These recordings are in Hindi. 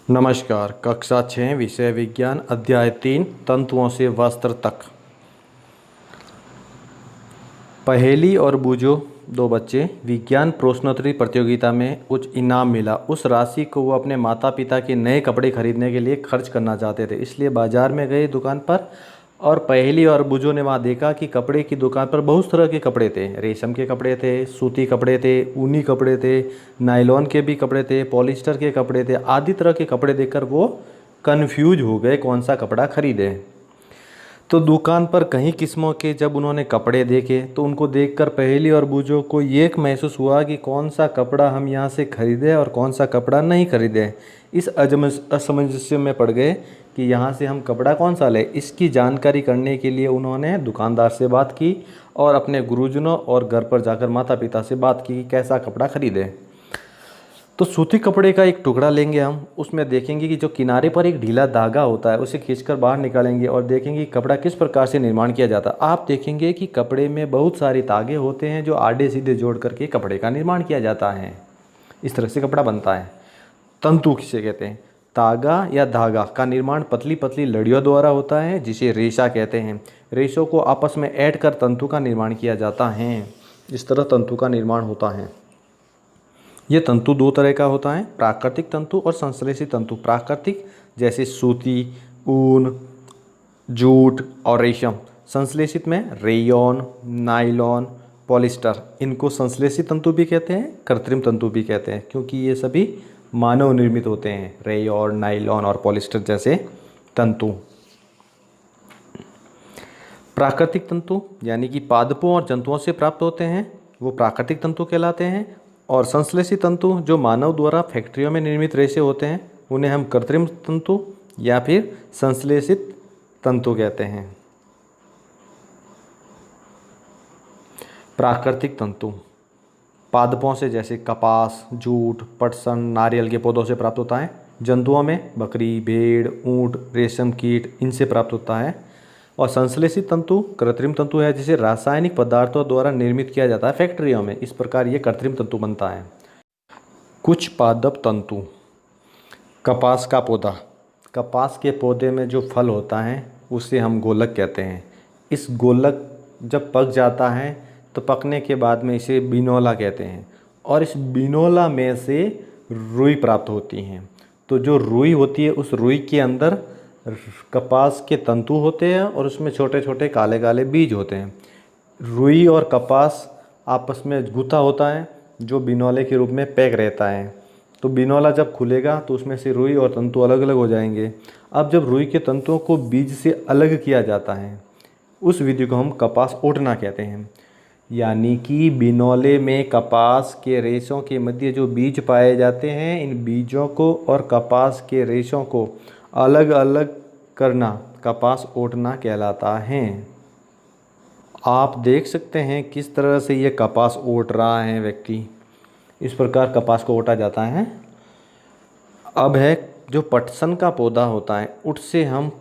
नमस्कार। कक्षा 6 विषय विज्ञान अध्याय 3 तंतुओं से वस्त्र तक। पहेली और बूझो दो बच्चे विज्ञान प्रश्नोत्तरी प्रतियोगिता में उच्च इनाम मिला। उस राशि को वो अपने माता पिता के नए कपड़े खरीदने के लिए खर्च करना चाहते थे, इसलिए बाजार में गए दुकान पर। और पहेली और बूझो ने वहाँ देखा कि कपड़े की दुकान पर बहुत तरह के कपड़े थे। रेशम के कपड़े थे, सूती कपड़े थे, ऊनी कपड़े थे, नायलॉन के भी कपड़े थे, पॉलिस्टर के कपड़े थे, आदि तरह के कपड़े देखकर वो कन्फ्यूज हो गए कौन सा कपड़ा खरीदें। तो दुकान पर कई किस्मों के जब उन्होंने कपड़े देखे तो उनको देखकर पहेली और बूझो को ये महसूस हुआ कि कौन सा कपड़ा हम यहाँ से खरीदें और कौन सा कपड़ा नहीं खरीदें। इस असमंजस्य में पड़ गए कि यहाँ से हम कपड़ा कौन सा लें। इसकी जानकारी करने के लिए उन्होंने दुकानदार से बात की और अपने गुरुजनों और घर पर जाकर माता पिता से बात की कि कैसा कपड़ा खरीदें। तो सूती कपड़े का एक टुकड़ा लेंगे हम, उसमें देखेंगे कि जो किनारे पर एक ढीला धागा होता है उसे खींचकर बाहर निकालेंगे और देखेंगे कि कपड़ा किस प्रकार से निर्माण किया जाता है। आप देखेंगे कि कपड़े में बहुत सारे धागे होते हैं जो आड़े सीधे जोड़ करके कपड़े का निर्माण किया जाता है। इस तरह से कपड़ा बनता है। तंतु किसे कहते हैं? धागा या धागा का निर्माण पतली पतली लड़ियों द्वारा होता है जिसे रेशा कहते हैं। रेशों को आपस में ऐड कर तंतु का निर्माण किया जाता है। इस तरह तंतु का निर्माण होता है। ये तंतु दो तरह का होता है, प्राकृतिक तंतु और संश्लेषित तंतु। प्राकृतिक जैसे सूती, ऊन, जूट और रेशम। संश्लेषित में रेयॉन, नायलॉन, पॉलिस्टर। इनको संश्लेषित तंतु भी कहते हैं, कृत्रिम तंतु भी कहते हैं, क्योंकि ये सभी मानव निर्मित होते हैं। रेयॉन, नायलॉन और पॉलिस्टर जैसे तंतु। प्राकृतिक तंतु यानी कि पादपों और जंतुओं से प्राप्त होते हैं, वो प्राकृतिक तंतु कहलाते हैं। और संश्लेषित तंतु जो मानव द्वारा फैक्ट्रियों में निर्मित रेशे होते हैं उन्हें हम कृत्रिम तंतु या फिर संश्लेषित तंतु कहते हैं। प्राकृतिक तंतु पादपों से जैसे कपास, जूट, पटसन, नारियल के पौधों से प्राप्त होता है। जंतुओं में बकरी, भेड़, ऊंट, रेशम कीट, इनसे प्राप्त होता है। और संश्लेषित तंतु कृत्रिम तंतु है जिसे रासायनिक पदार्थों द्वारा निर्मित किया जाता है फैक्ट्रियों में। इस प्रकार ये कृत्रिम तंतु बनता है। कुछ पादप तंतु। कपास का पौधा। कपास के पौधे में जो फल होता है उसे हम गोलक कहते हैं। इस गोलक जब पक जाता है तो पकने के बाद में इसे बिनोला कहते हैं। और इस बिनोला में से रुई प्राप्त होती हैं। तो जो रुई होती है उस रुई के अंदर कपास के तंतु होते हैं और उसमें छोटे छोटे काले काले बीज होते हैं। रुई और कपास आपस में गुथा होता है जो बिनौले के रूप में पैक रहता है। तो बिनौला जब खुलेगा तो उसमें से रुई और तंतु अलग अलग हो जाएंगे। अब जब रुई के तंतुओं को बीज से अलग किया जाता है उस विधि को हम कपास ओटना कहते हैं। यानी कि बिनौले में कपास के रेशों के मध्य जो बीज पाए जाते हैं, इन बीजों को और कपास के रेशों को अलग अलग करना कपास ओटना कहलाता है। आप देख सकते हैं किस तरह से ये कपास ओट रहा है व्यक्ति। इस प्रकार कपास को ओटा जाता है। अब है जो पटसन का पौधा होता है उससे हम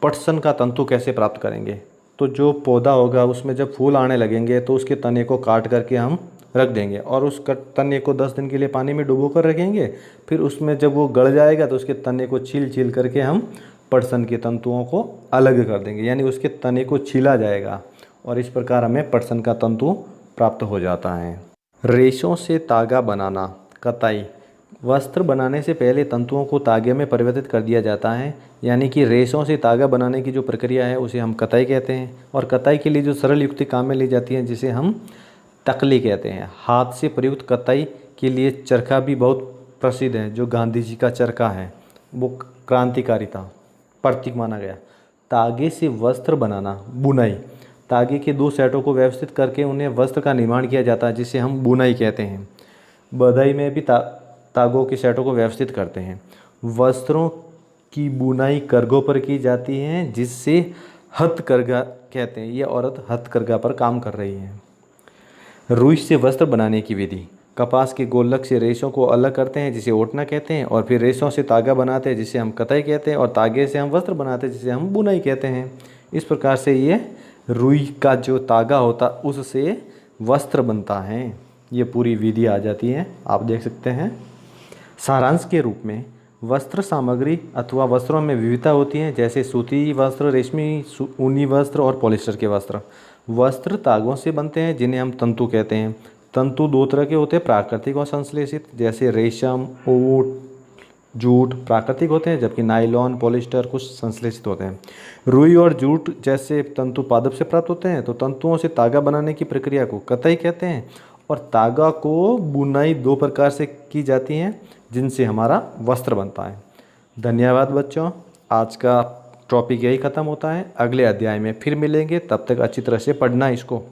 पटसन का तंतु कैसे प्राप्त करेंगे। तो जो पौधा होगा उसमें जब फूल आने लगेंगे तो उसके तने को काट करके हम रख देंगे और उस तने को 10 दिन के लिए पानी में डुबो कर रखेंगे। फिर उसमें जब वो गल जाएगा तो उसके तने को छील छील करके हम पटसन के तंतुओं को अलग कर देंगे, यानी उसके तने को छीला जाएगा और इस प्रकार हमें पटसन का तंतु प्राप्त हो जाता है। रेशों से तागा बनाना, कताई। वस्त्र बनाने से पहले तंतुओं को तागे में परिवर्तित कर दिया जाता है, यानी कि रेशों से तागा बनाने की जो प्रक्रिया है उसे हम कताई कहते हैं। और कताई के लिए जो सरल युक्ति काम में ली जाती है जिसे हम तकली कहते हैं। हाथ से प्रयुक्त कताई के लिए चरखा भी बहुत प्रसिद्ध है। जो गांधी जी का चरखा है वो क्रांतिकारी था, प्रतीक माना गया। तागे से वस्त्र बनाना, बुनाई। तागे के दो सेटों को व्यवस्थित करके उन्हें वस्त्र का निर्माण किया जाता है जिसे हम बुनाई कहते हैं। बधाई में भी तागों के सेटों को व्यवस्थित करते हैं। वस्त्रों की बुनाई करघों पर की जाती है जिससे हथकरघा कहते हैं। ये औरत हथकरघा पर काम कर रही है। रुई से वस्त्र बनाने की विधि। कपास के गोलक से रेशों को अलग करते हैं जिसे ओटना कहते हैं और फिर रेशों से तागा बनाते हैं जिसे हम कताई कहते हैं और तागे से हम वस्त्र बनाते हैं जिसे हम बुनाई कहते हैं। इस प्रकार से ये रुई का जो तागा होता उससे वस्त्र बनता है। ये पूरी विधि आ जाती है, आप देख सकते हैं। सारांश के रूप में वस्त्र सामग्री अथवा वस्त्रों में विविधता होती है, जैसे सूती वस्त्र, रेशमी, ऊनी वस्त्र और पॉलिस्टर के वस्त्र। वस्त्र तागों से बनते हैं जिन्हें हम तंतु कहते हैं। तंतु दो तरह के होते हैं, प्राकृतिक और संश्लेषित। जैसे रेशम, ऊँट, जूट प्राकृतिक होते हैं, जबकि नायलॉन, पॉलिस्टर कुछ संश्लेषित होते हैं। रुई और जूट जैसे तंतु पादप से प्राप्त होते हैं। तो तंतुओं से तागा बनाने की प्रक्रिया को कताई कहते हैं। और तागा को बुनाई दो प्रकार से की जाती है जिनसे हमारा वस्त्र बनता है। धन्यवाद बच्चों, आज का टॉपिक यही ख़त्म होता है। अगले अध्याय में फिर मिलेंगे, तब तक अच्छी तरह से पढ़ना इसको।